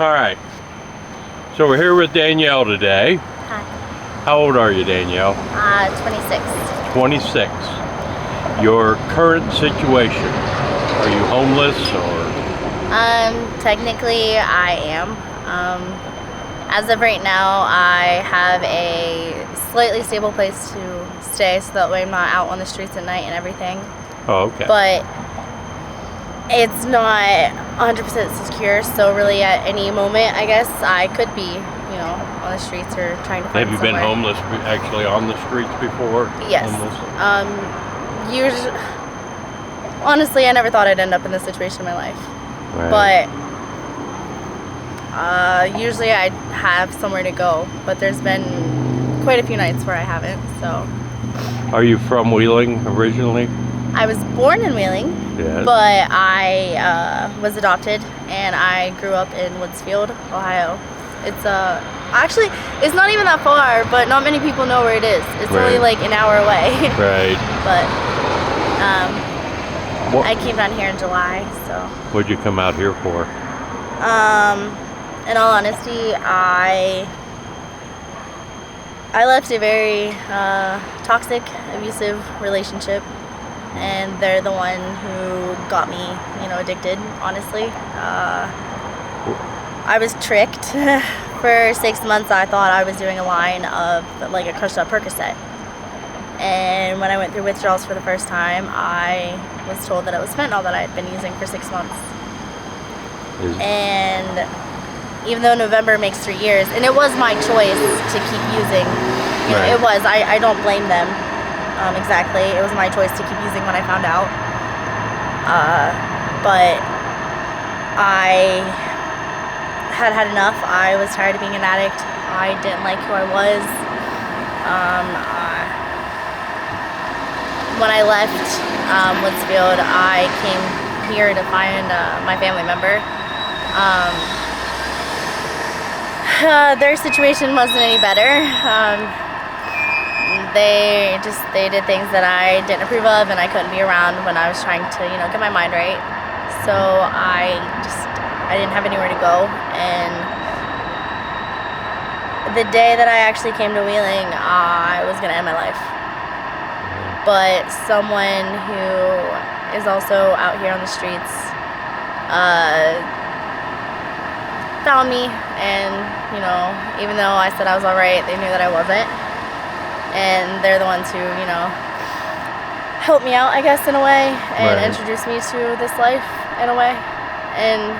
All right. So we're here with Danielle today. Hi. How old are you, Danielle? 26. 26. Your current situation. Are you homeless or? Technically I am. As of right now, I have a slightly stable place to stay so that way I'm not out on the streets at night and everything. Oh, okay. But it's not 100% secure, so really at any moment, I guess, I could be, on the streets or trying to find Have you somewhere. been homeless actually on the streets before? Yes. Honestly, I never thought I'd end up in this situation in my life. Right. But usually I have somewhere to go, but there's been quite a few nights where I haven't, so. Are you from Wheeling originally? I was born in Wheeling, Yes. but I was adopted and I grew up in Woodsfield, Ohio. It's actually, it's not even that far, but not many people know where it is. It's Right. only like an hour away. Right. But I came down here in July, so. What'd you come out here for? In all honesty, I left a very toxic, abusive relationship, and they're the one who got me, addicted, honestly. I was tricked. For 6 months, I thought I was doing a line of like a crushed up Percocet. And when I went through withdrawals for the first time, I was told that it was fentanyl that I had been using for 6 months. And even though November makes 3 years, and it was my choice to keep using, Right. it was, I don't blame them, exactly. It was my choice to keep using when I found out. But I had enough. I was tired of being an addict. I didn't like who I was. When I left Woodsfield, I came here to find my family member. Their situation wasn't any better. They did things that I didn't approve of, and I couldn't be around when I was trying to, get my mind right. So I didn't have anywhere to go, and the day that I actually came to Wheeling, I was gonna end my life. But someone who is also out here on the streets found me, and even though I said I was alright, they knew that I wasn't, and they're the ones who helped me out, I guess, in a way, and Right. introduced me to this life in a way, and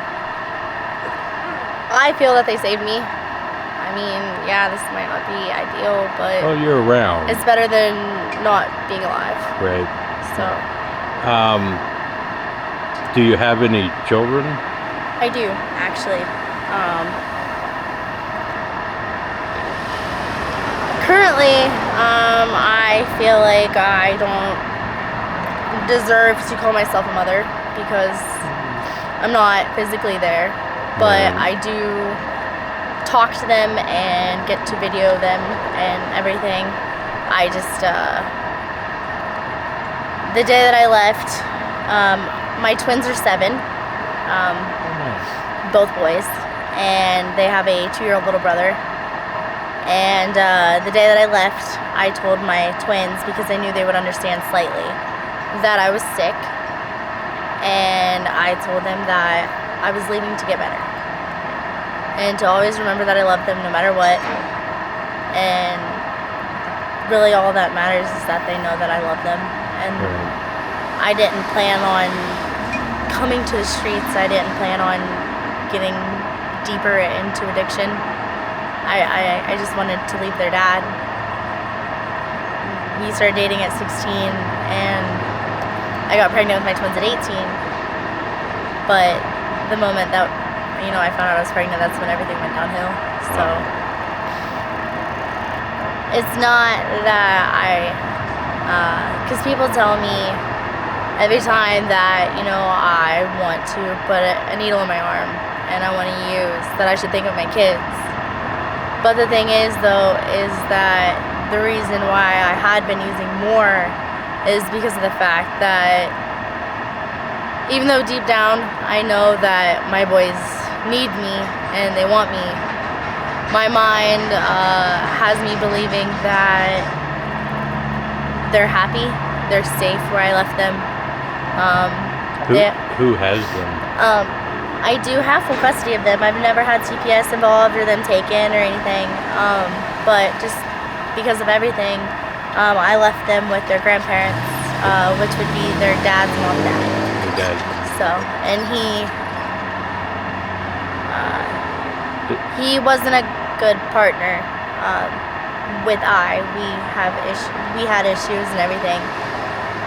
I feel that they saved me. I mean, yeah, this might not be ideal, but Well, you're around. it's better than not being alive. Right. So Do you have any children? I do, actually. Currently, I feel like I don't deserve to call myself a mother because I'm not physically there, but Right. I do talk to them and get to video them and everything. I just, the day that I left, my twins are 7, both boys, and they have a 2-year-old little brother. And the day that I left, I told my twins, because I knew they would understand slightly, that I was sick, and I told them that I was leaving to get better, and to always remember that I love them no matter what, and really all that matters is that they know that I love them. And I didn't plan on coming to the streets. I didn't plan on getting deeper into addiction. I just wanted to leave their dad. We started dating at 16, and I got pregnant with my twins at 18. But the moment that I found out I was pregnant, that's when everything went downhill. So it's not that because people tell me every time that I want to put a needle in my arm and I want to use, that I should think of my kids. But the thing is, though, is that the reason why I had been using more is because of the fact that even though deep down I know that my boys need me and they want me. My mind has me believing that they're happy, they're safe where I left them. Who has them? I do have full custody of them. I've never had CPS involved or them taken or anything, but just because of everything, I left them with their grandparents, which would be their dad's mom and dad. Your dad. So, and he wasn't a good partner with we had issues and everything,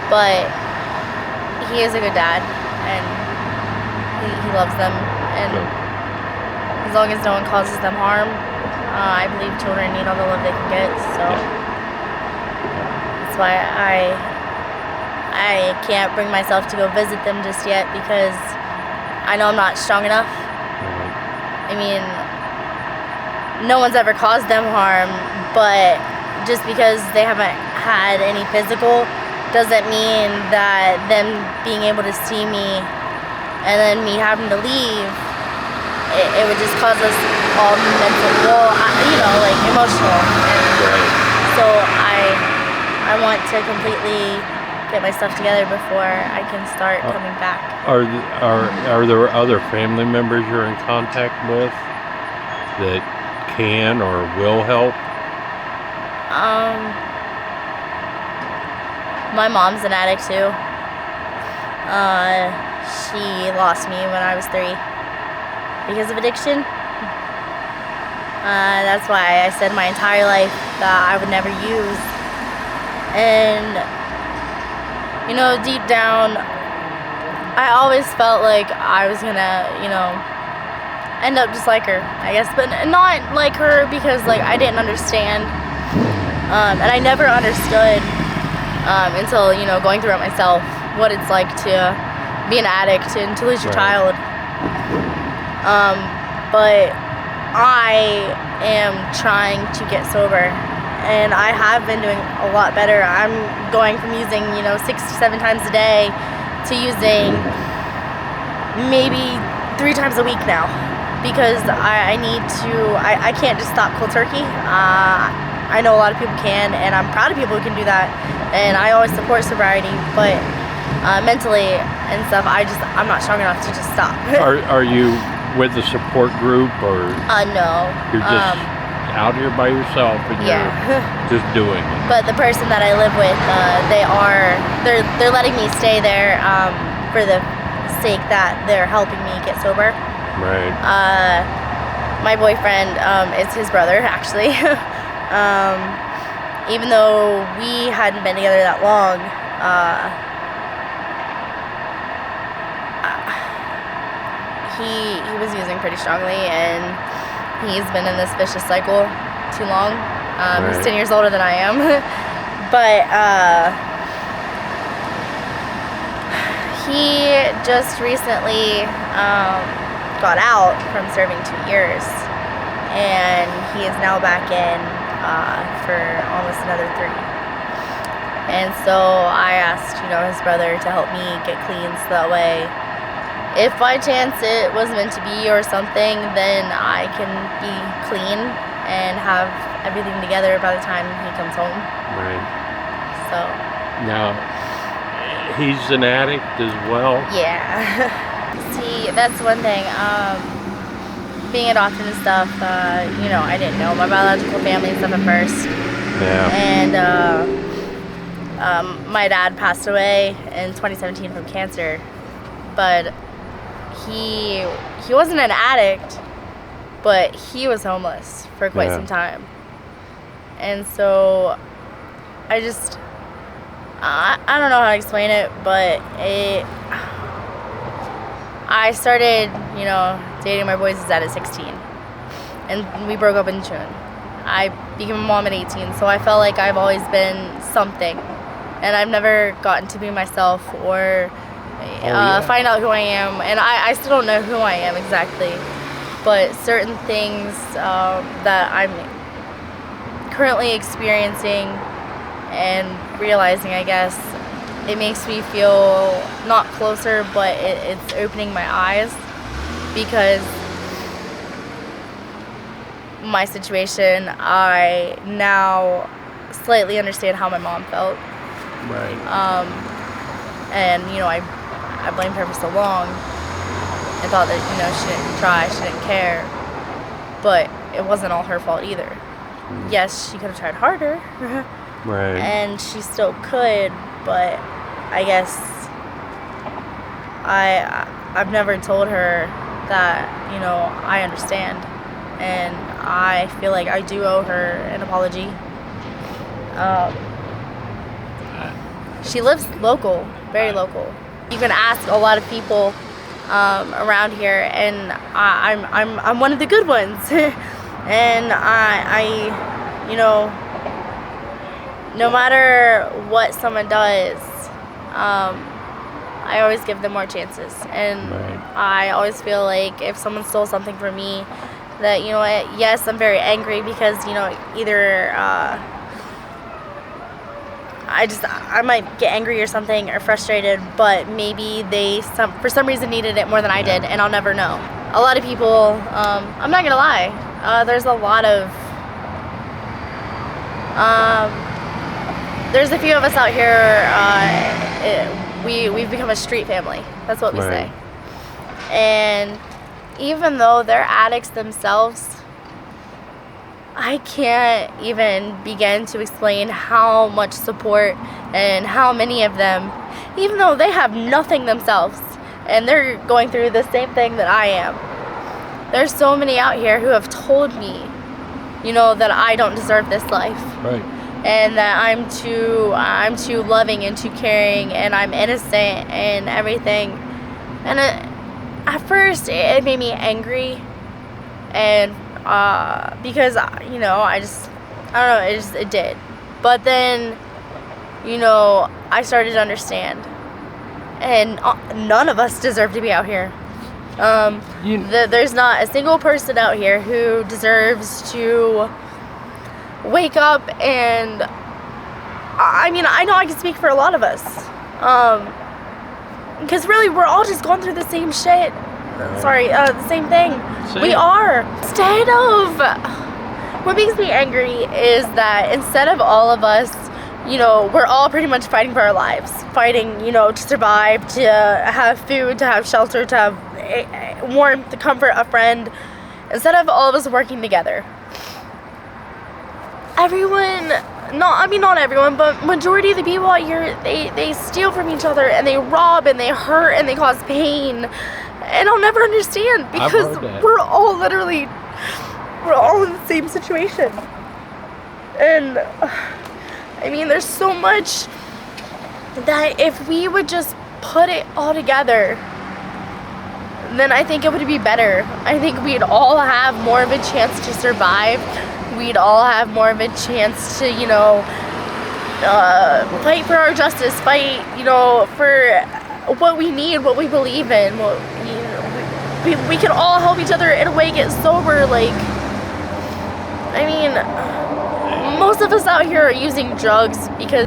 but he is a good dad, and he loves them, and as long as no one causes them harm, I believe children need all the love they can get. So that's why I can't bring myself to go visit them just yet, because I know I'm not strong enough. I mean, no one's ever caused them harm, but just because they haven't had any physical doesn't mean that them being able to see me and then me having to leave, it would just cause us all emotional. Right. So I want to completely get my stuff together before I can start coming back. Are there other family members you're in contact with that can or will help? My mom's an addict too. She lost me when I was 3 because of addiction. That's why I said my entire life that I would never use. And, deep down, I always felt like I was gonna, end up just like her, I guess. But not like her because, I didn't understand. And I never understood until, going through it myself, what it's like to be an addict and to lose your child. But I am trying to get sober, and I have been doing a lot better. I'm going from using, 6 to 7 times a day to using maybe 3 times a week now, because I need to, I can't just stop cold turkey. I know a lot of people can, and I'm proud of people who can do that, and I always support sobriety, but mentally and stuff, I'm not strong enough to just stop. Are you with a support group, or no? You're just out here by yourself and you're just doing it. But the person that I live with, they're letting me stay there for the sake that they're helping me get sober. Right. My boyfriend, it's his brother actually. Even though we hadn't been together that long, he was using pretty strongly, and he's been in this vicious cycle too long. He's 10 years older than I am. But he just recently got out from serving 2 years, and he is now back in for almost another 3. And so I asked, his brother to help me get clean, so that way, if by chance it was meant to be or something, then I can be clean and have everything together by the time he comes home. Right. So. Now, he's an addict as well? Yeah. See, that's one thing. Being adopted and stuff, I didn't know my biological family and stuff at first. Yeah. And my dad passed away in 2017 from cancer, but he wasn't an addict, but he was homeless for quite some time. And so I don't know how to explain it, but I started, dating my boys' dad at 16, and we broke up in June. I became a mom at 18, so I felt like I've always been something, and I've never gotten to be myself or find out who I am, and I still don't know who I am exactly, but certain things that I'm currently experiencing and realizing, I guess, it makes me feel not closer, but it's opening my eyes, because my situation, I now slightly understand how my mom felt. Right. And, you know, I blamed her for so long and thought that, you know, she didn't try, she didn't care. But it wasn't all her fault either. Yes, she could have tried harder. Right. And she still could, but I guess I've never told her that, you know, I understand. And I feel like I do owe her an apology. She lives local, very local. You can ask a lot of people around here, and I'm one of the good ones. And I, you know, no matter what someone does, I always give them more chances. And Right. I always feel like if someone stole something from me, that, you know what, yes, I'm very angry because, you know, either I might get angry or something or frustrated, but maybe they for some reason needed it more than I did, and I'll never know. A lot of people, I'm not gonna lie, there's a lot of there's a few of us out here, we've become a street family. That's what we Right. say. And even though they're addicts themselves, I can't even begin to explain how much support and how many of them, even though they have nothing themselves and they're going through the same thing that I am, there's so many out here who have told me, you know, that I don't deserve this life. Right. And that I'm too loving and too caring, and I'm innocent and everything. And at first it made me angry, and because, you know, I don't know, it did. But then, you know, I started to understand, and none of us deserve to be out here. There's not a single person out here who deserves to wake up, and I mean, I know I can speak for a lot of us, because really we're all just going through the same shit. Sorry, the same thing. Same. We are. Instead of, what makes me angry is that instead of all of us, you know, we're all pretty much fighting for our lives, fighting, you know, to survive, to have food, to have shelter, to have warmth, to comfort a friend. Instead of all of us working together, everyone, not everyone, but majority of the people out here, they steal from each other, and they rob, and they hurt, and they cause pain. And I'll never understand, because we're all in the same situation. And I mean, there's so much that if we would just put it all together, then I think it would be better. I think we'd all have more of a chance to survive. We'd all have more of a chance to, you know, fight for our justice, fight, you know, for what we need, what we believe in. What, you know, we can all help each other in a way get sober. Like, I mean, most of us out here are using drugs because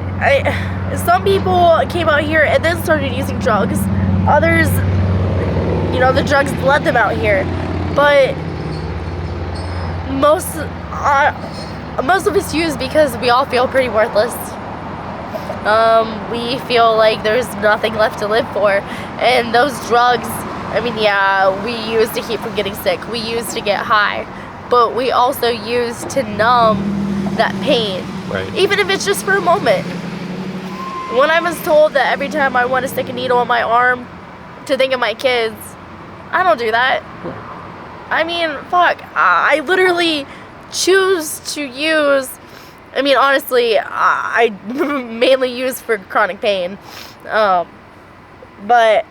some people came out here and then started using drugs. Others, you know, the drugs led them out here. But most of us use because we all feel pretty worthless. We feel like there's nothing left to live for. And those drugs, I mean, yeah, we use to keep from getting sick. We use to get high. But we also use to numb that pain. Right. Even if it's just for a moment. When I was told that every time I want to stick a needle in my arm to think of my kids, I don't do that. I mean, fuck, I literally choose to use, I mean, honestly, I mainly use for chronic pain, but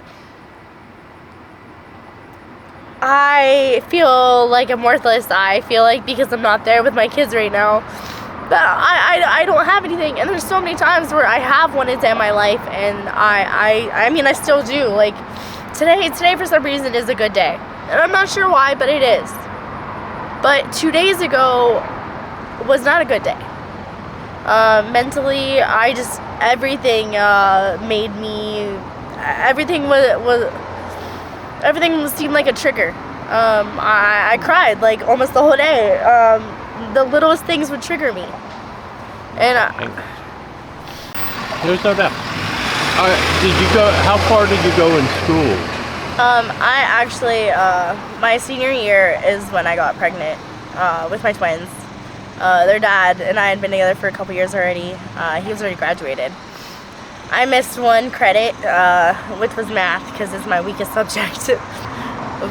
I feel like I'm worthless. I feel like because I'm not there with my kids right now, but I don't have anything. And there's so many times where I have wanted to end my life, and I mean, I still do. Like, today for some reason is a good day. And I'm not sure why, but it is. But 2 days ago was not a good day. Mentally, everything made me, everything seemed like a trigger. I cried like almost the whole day. The littlest things would trigger me. And there's no doubt. Did you go? How far did you go in school? I actually, my senior year is when I got pregnant with my twins. Their dad and I had been together for a couple years already. He was already graduated. I missed one credit, which was math, because it's my weakest subject.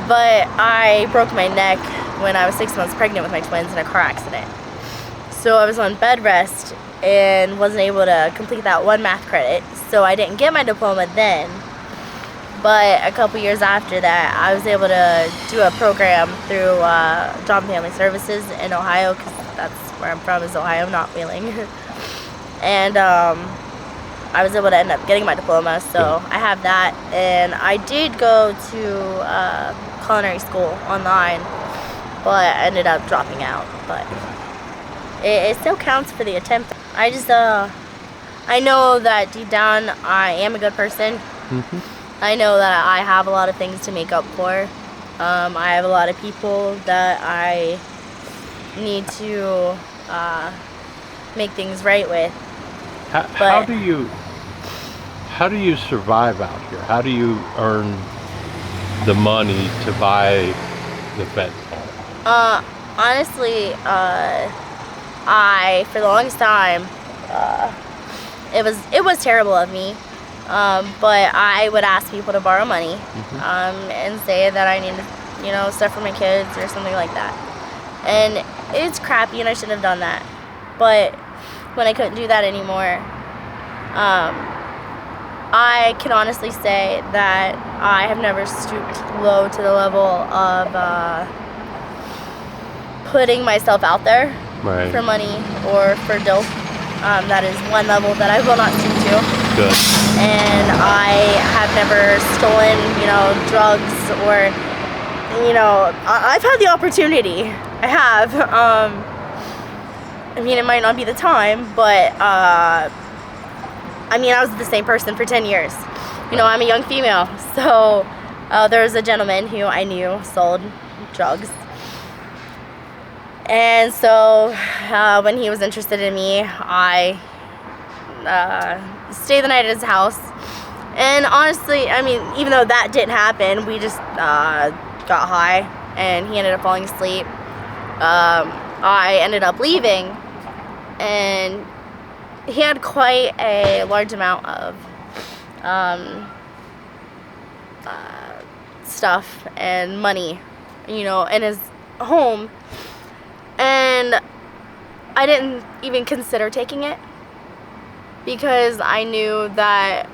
But I broke my neck when I was 6 months pregnant with my twins in a car accident. So I was on bed rest and wasn't able to complete that one math credit. So I didn't get my diploma then. But a couple years after that, I was able to do a program through Job and Family Services in Ohio, because that's where I'm from, is Ohio, not Wheeling. And I was able to end up getting my diploma, so I have that. And I did go to culinary school online, but I ended up dropping out. But it still counts for the attempt. I just, I know that deep down I am a good person. I know that I have a lot of things to make up for. I have a lot of people that I need to make things right with. How do you survive out here? How do you earn the money to buy the vet farm? Honestly, I for the longest time, it was terrible of me. But I would ask people to borrow money, and say that I needed, stuff for my kids or something like that. And it's crappy, and I shouldn't have done that. But when I couldn't do that anymore, I can honestly say that I have never stooped low to the level of putting myself out there for money or for dope. That is one level that I will not stoop to. Good. And I have never stolen, drugs or, I've had the opportunity. I have. I mean, it might not be the time, but, I was the same person for 10 years. I'm a young female. So there was a gentleman who I knew sold drugs. And so when he was interested in me, I stayed the night at his house. And honestly, even though that didn't happen, we just got high, and he ended up falling asleep. I ended up leaving, and he had quite a large amount of stuff and money, in his home. And I didn't even consider taking it, because I knew that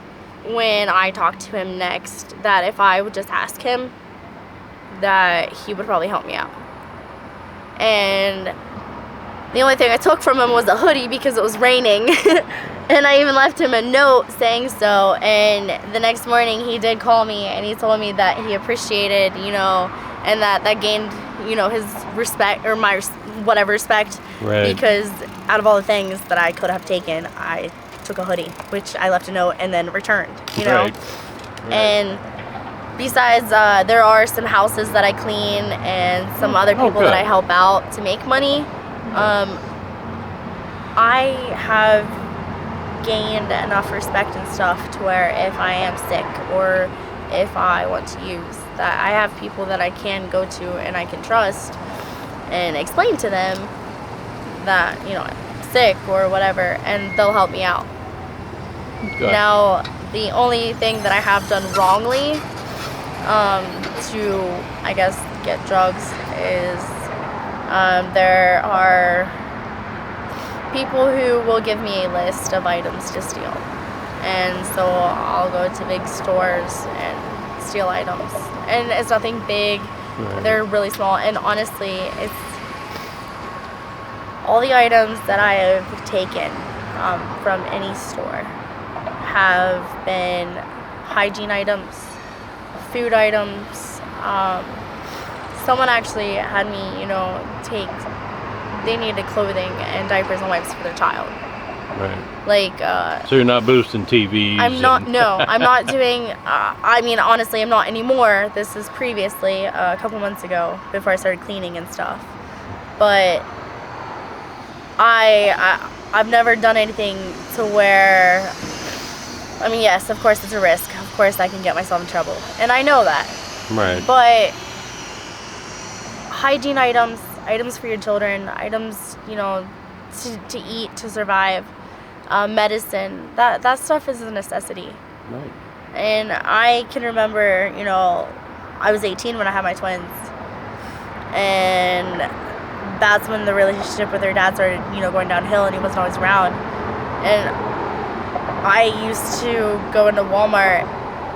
when I talked to him next, that if I would just ask him, that he would probably help me out. And the only thing I took from him was a hoodie, because it was raining. And I even left him a note saying so. And the next morning he did call me, and he told me that he appreciated, and that gained, his respect, or my whatever respect. Right. Because out of all the things that I could have taken, I took a hoodie, which I left a note and then returned, Right. And besides, there are some houses that I clean and some other people that I help out to make money. I have gained enough respect and stuff to where if I am sick or if I want to use, that I have people that I can go to and I can trust and explain to them that, I'm sick or whatever, and they'll help me out. Good. Now, the only thing that I have done wrongly to, I guess, get drugs is there are people who will give me a list of items to steal. And so I'll go to big stores and steal items. And it's nothing big. Right. They're really small. And honestly, it's all the items that I have taken from any store have been hygiene items, food items. Someone actually had me, they needed clothing and diapers and wipes for their child. Right. Like, so you're not boosting TVs? I'm not, no, I'm not doing, I mean, honestly, I'm not anymore. This is previously, a couple months ago, before I started cleaning and stuff. But I've never done anything to where, I mean, yes, of course it's a risk. Of course I can get myself in trouble. And I know that. Right. But hygiene items for your children, items, you know, to eat, to survive, medicine, that stuff is a necessity. Right. And I can remember, you know, I was 18 when I had my twins. And that's when the relationship with their dad started, you know, going downhill, and he wasn't always around. And I used to go into Walmart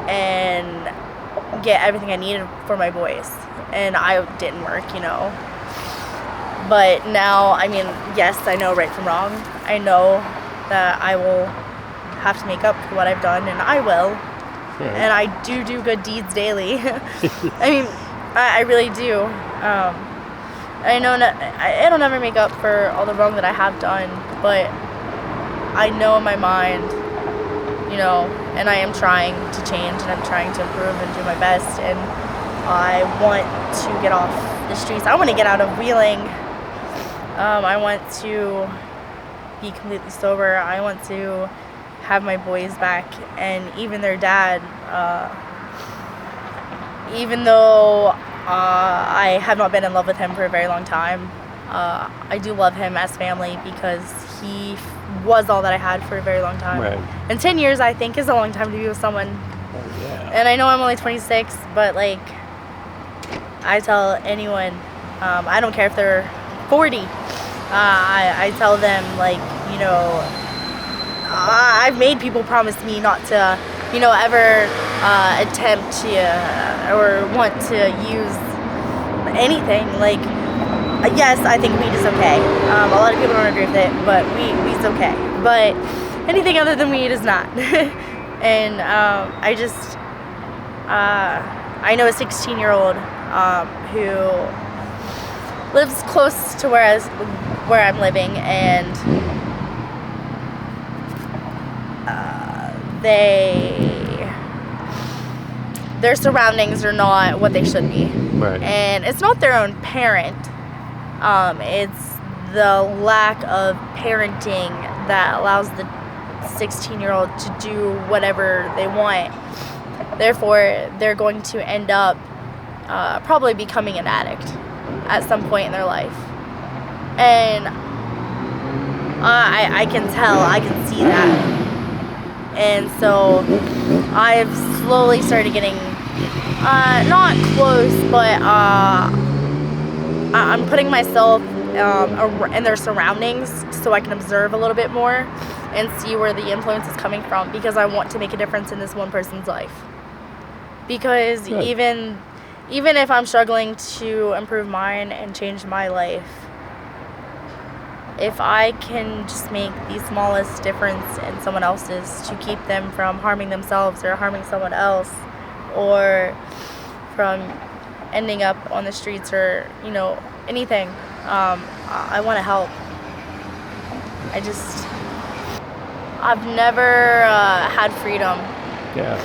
and get everything I needed for my boys. And I didn't work, you know. But now, I mean, yes, I know right from wrong. I know that I will have to make up for what I've done, and I will. Right. And I do good deeds daily. I mean, I really do. I know it'll never make up for all the wrong that I have done, but I know in my mind, you know, and I am trying to change, and I'm trying to improve and do my best, and I want to get off the streets. I want to get out of wheeling. I want to be completely sober. I want to have my boys back, and even their dad, even though I have not been in love with him for a very long time, I do love him as family, because he was all that I had for a very long time. Right. And 10 years, I think, is a long time to be with someone. Oh, yeah. And I know I'm only 26, but like, I tell anyone, I don't care if they're 40, I tell them, like, you know, I've made people promise me not to, you know, ever attempt to or want to use anything. Like, yes, I think weed is okay. A lot of people don't agree with it, but weed's okay. But anything other than weed is not. And I know a 16-year-old who lives close to where I'm living, and their surroundings are not what they should be. Right. And it's not their own parent. It's the lack of parenting that allows the 16-year-old to do whatever they want. Therefore, they're going to end up probably becoming an addict at some point in their life. And I can tell, I can see that. And so I've slowly started getting, not close, but I'm putting myself in their surroundings so I can observe a little bit more and see where the influence is coming from, because I want to make a difference in this one person's life. Because Good. even if I'm struggling to improve mine and change my life, if I can just make the smallest difference in someone else's to keep them from harming themselves or harming someone else, or from ending up on the streets, or, you know, anything, I want to help. I've never had freedom. Yeah.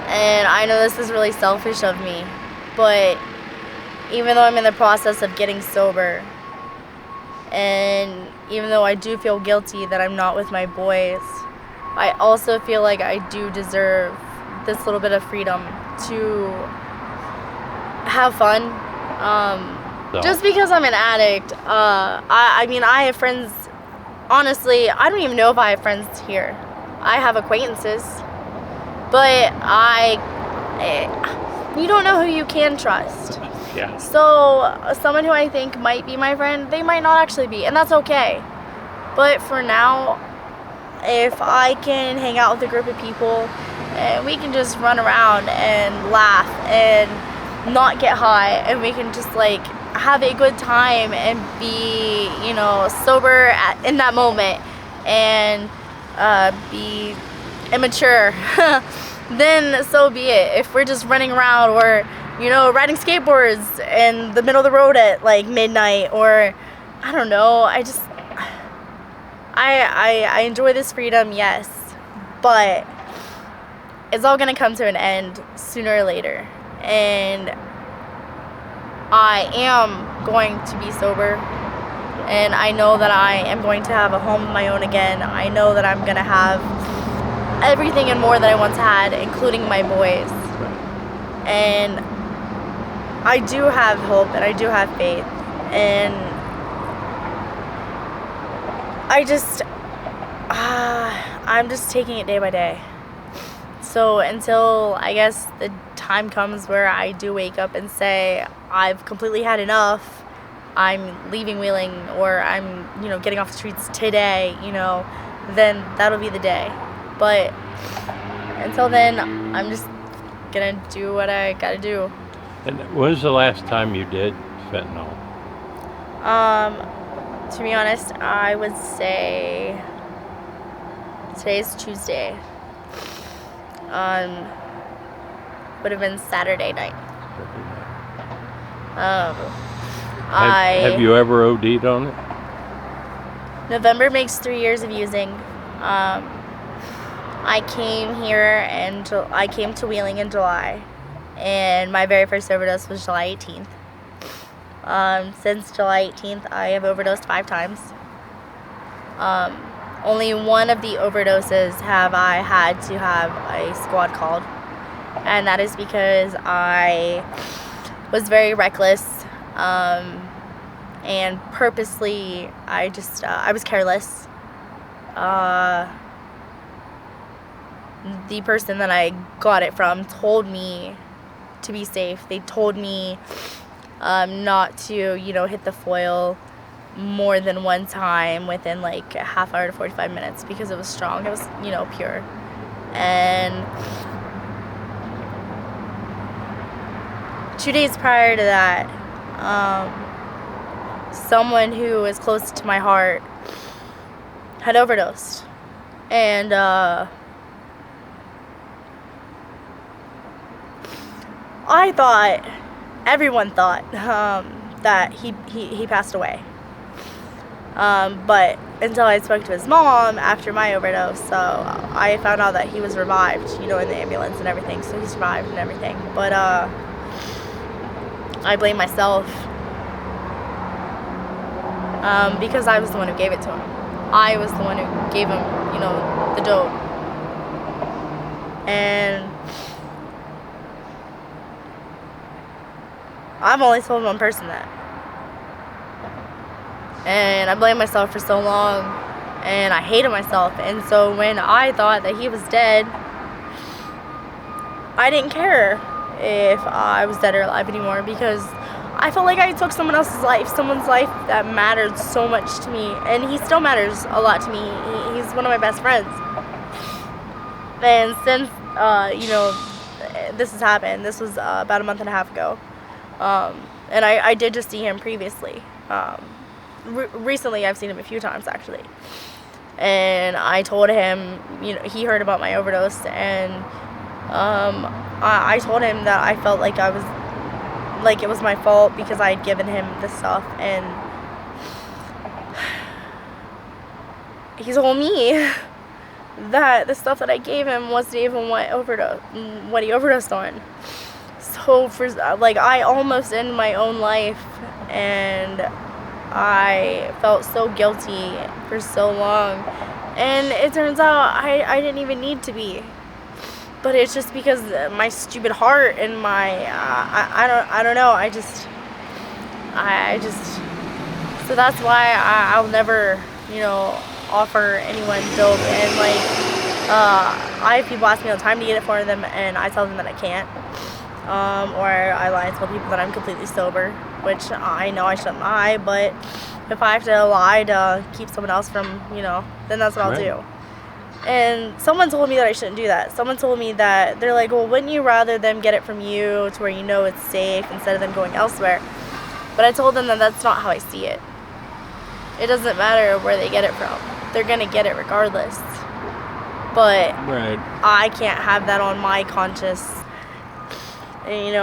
And I know this is really selfish of me, but even though I'm in the process of getting sober, and even though I do feel guilty that I'm not with my boys, I also feel like I do deserve this little bit of freedom to have fun. Just because I'm an addict, I mean, I have friends, honestly, I don't even know if I have friends here. I have acquaintances, but you don't know who you can trust. Yeah. So someone who I think might be my friend, they might not actually be, and that's okay. But for now, if I can hang out with a group of people and we can just run around and laugh and not get high, and we can just like have a good time and be, you know, sober in that moment, and be immature, then so be it. If we're just running around, or, you know, riding skateboards in the middle of the road at like midnight, or I don't know, I enjoy this freedom, yes, but it's all gonna come to an end sooner or later, and I am going to be sober, and I know that I am going to have a home of my own again. I know that I'm gonna have everything and more than I once had, including my boys, and I do have hope and I do have faith, and I'm just taking it day by day. So until, I guess, the time comes where I do wake up and say, I've completely had enough, I'm leaving Wheeling, or I'm, getting off the streets today, then that'll be the day. But until then, I'm just gonna do what I gotta do. And when was the last time you did fentanyl? To be honest, I would say today's Tuesday. Would have been Saturday night. Have you ever OD'd on it? November makes 3 years of using. I came here and I came to Wheeling in July, and my very first overdose was July 18th. Since July 18th, I have overdosed 5 times. Only one of the overdoses have I had to have a squad called, and that is because I was very reckless, and purposely, I was careless. The person that I got it from told me to be safe. They told me not to, hit the foil more than one time within like a half hour to 45 minutes because it was strong. It was, pure. And 2 days prior to that, someone who was close to my heart had overdosed. And everyone thought that he passed away. But until I spoke to his mom after my overdose, so I found out that he was revived, in the ambulance and everything, so he survived and everything. But I blame myself because I was the one who gave it to him. I was the one who gave him, the dope. And I've only told one person that. And I blamed myself for so long, and I hated myself. And so when I thought that he was dead, I didn't care if I was dead or alive anymore, because I felt like I took someone else's life, someone's life that mattered so much to me, and he still matters a lot to me. He's one of my best friends. And since, this has happened, this was about a month and a half ago, and I did just see him previously. Recently, I've seen him a few times, actually. And I told him, he heard about my overdose, and I told him that I felt like it was my fault because I had given him this stuff, and he told me that the stuff that I gave him wasn't even what he overdosed on. So I almost ended my own life, and I felt so guilty for so long, and it turns out I didn't even need to be, but it's just because my stupid heart and my I don't know, so that's why I'll never offer anyone dope. And I have people ask me all the time to get it for them, and I tell them that I can't, or I lie and tell people that I'm completely sober, which I know I shouldn't lie, but if I have to lie to keep someone else from, then that's what I'll do. And someone told me that I shouldn't do that. Someone told me that, they're like, well, wouldn't you rather them get it from you to where it's safe instead of them going elsewhere? But I told them that that's not how I see it. It doesn't matter where they get it from. They're going to get it regardless. But right. I can't have that on my conscience. And,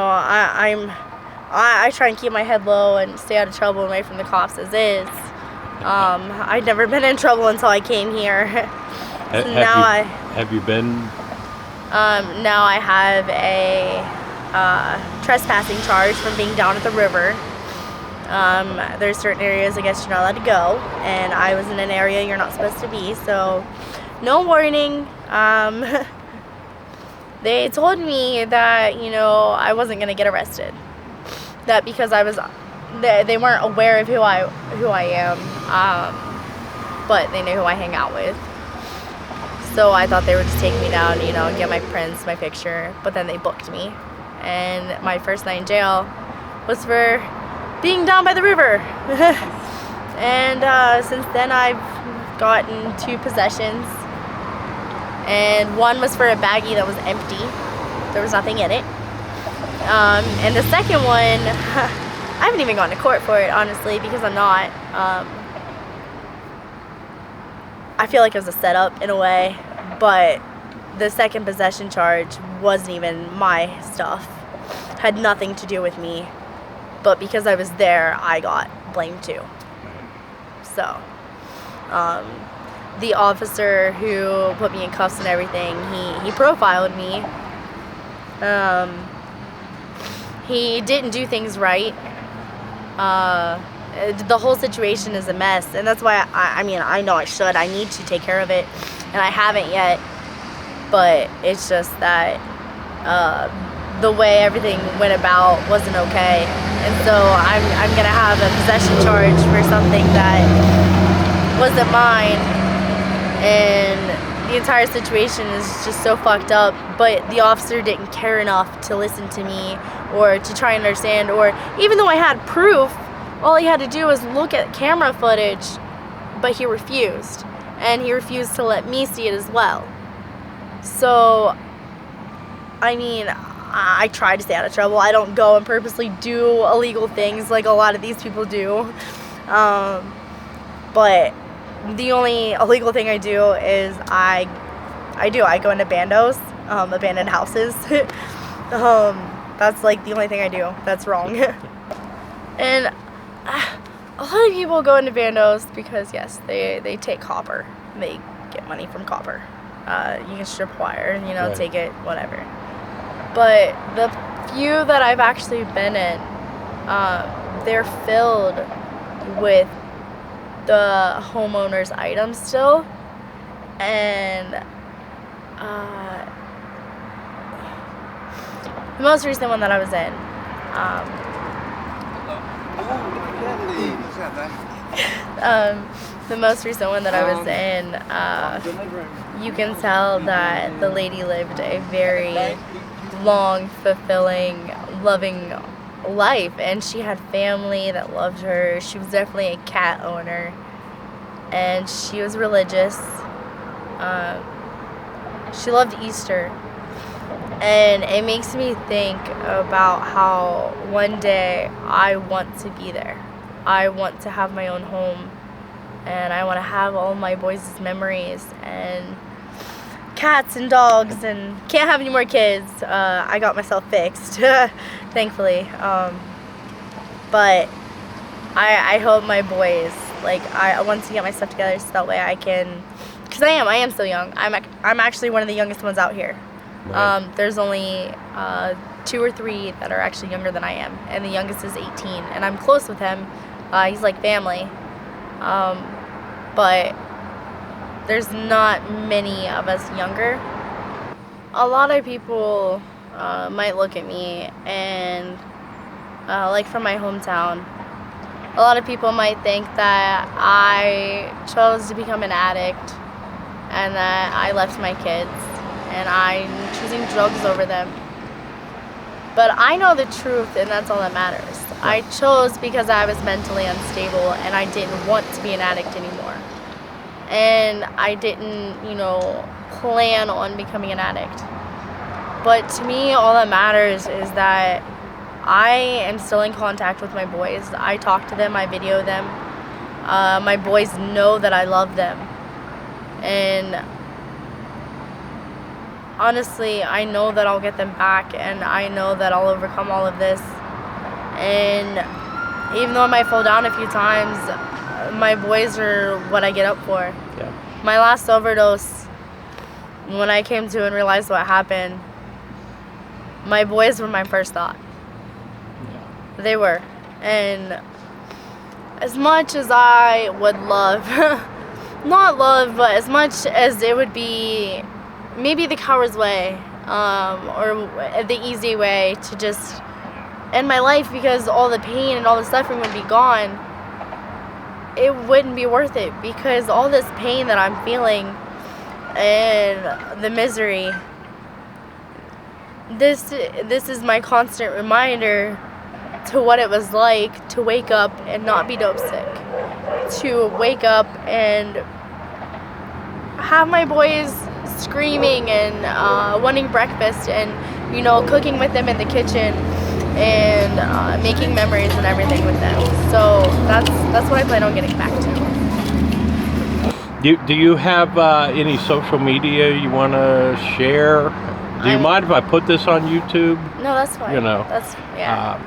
I try and keep my head low and stay out of trouble and away from the cops as is. I'd never been in trouble until I came here. So Have you been? Now I have a trespassing charge from being down at the river. There's certain areas I guess you're not allowed to go, and I was in an area you're not supposed to be, so no warning. They told me that, you know, I wasn't gonna get arrested. That because they weren't aware of who I am, but they knew who I hang out with. So I thought they would just take me down, you know, and get my prints, my picture, but then they booked me. And my first night in jail was for being down by the river. And since then I've gotten 2 possessions. And one was for a baggie that was empty. There was nothing in it. And the second one, I haven't even gone to court for it, honestly, because I'm not. I feel like it was a setup in a way, but the second possession charge wasn't even my stuff. Had nothing to do with me, but because I was there, I got blamed too. So, the officer who put me in cuffs and everything, he profiled me. He didn't do things right. The whole situation is a mess, and that's why I mean, I know I should. I need to take care of it, and I haven't yet. But it's just that the way everything went about wasn't okay, and so I'm gonna have a possession charge for something that wasn't mine, and the entire situation is just so fucked up. But the officer didn't care enough to listen to me or to try and understand, or even though I had proof, all he had to do was look at camera footage, but he refused. And he refused to let me see it as well. So, I mean, I try to stay out of trouble. I don't go and purposely do illegal things like a lot of these people do. But the only illegal thing I do is I go into bandos, abandoned houses. That's like the only thing I do that's wrong. And a lot of people go into bandos because, yes, they take copper. They get money from copper. You can strip wire, you know, right. Take it, whatever. But the few that I've actually been in, they're filled with the homeowner's items still. And the most recent one that I was in, the most recent one that I was in, you can tell that the lady lived a very long, fulfilling, loving life, and she had family that loved her. She was definitely a cat owner, and she was religious. She loved Easter, and it makes me think about how one day I want to be there. I want to have my own home, and I want to have all my boys' memories and cats and dogs, and can't have any more kids. I got myself fixed, thankfully. But I hope my boys, like, I want to get my stuff together so that way I can, because I am still young. I'm actually one of the youngest ones out here. Right. There's only 2 or 3 that are actually younger than I am, and the youngest is 18, and I'm close with him. He's like family. But there's not many of us younger. A lot of people might look at me and, like from my hometown, a lot of people might think that I chose to become an addict and that I left my kids and I'm choosing drugs over them. But I know the truth, and that's all that matters. I chose because I was mentally unstable and I didn't want to be an addict anymore. And I didn't, you know, plan on becoming an addict. But to me, all that matters is that I am still in contact with my boys. I talk to them, I video them. My boys know that I love them. And honestly, I know that I'll get them back, and I know that I'll overcome all of this. And even though I might fall down a few times, my boys are what I get up for. Yeah. My last overdose, when I came to and realized what happened, my boys were my first thought. Yeah. They were. And as much as I would love, not love, but as much as it would be maybe the coward's way, or the easy way to just end my life because all the pain and all the suffering would be gone, it wouldn't be worth it, because all this pain that I'm feeling and the misery, this is my constant reminder to what it was like to wake up and not be dope sick, to wake up and have my boys screaming and wanting breakfast, and cooking with them in the kitchen and making memories and everything with them. So that's what I plan on getting back to. Do you have any social media you want to share? Do you mind if I put this on YouTube? No, that's fine. You know, that's yeah.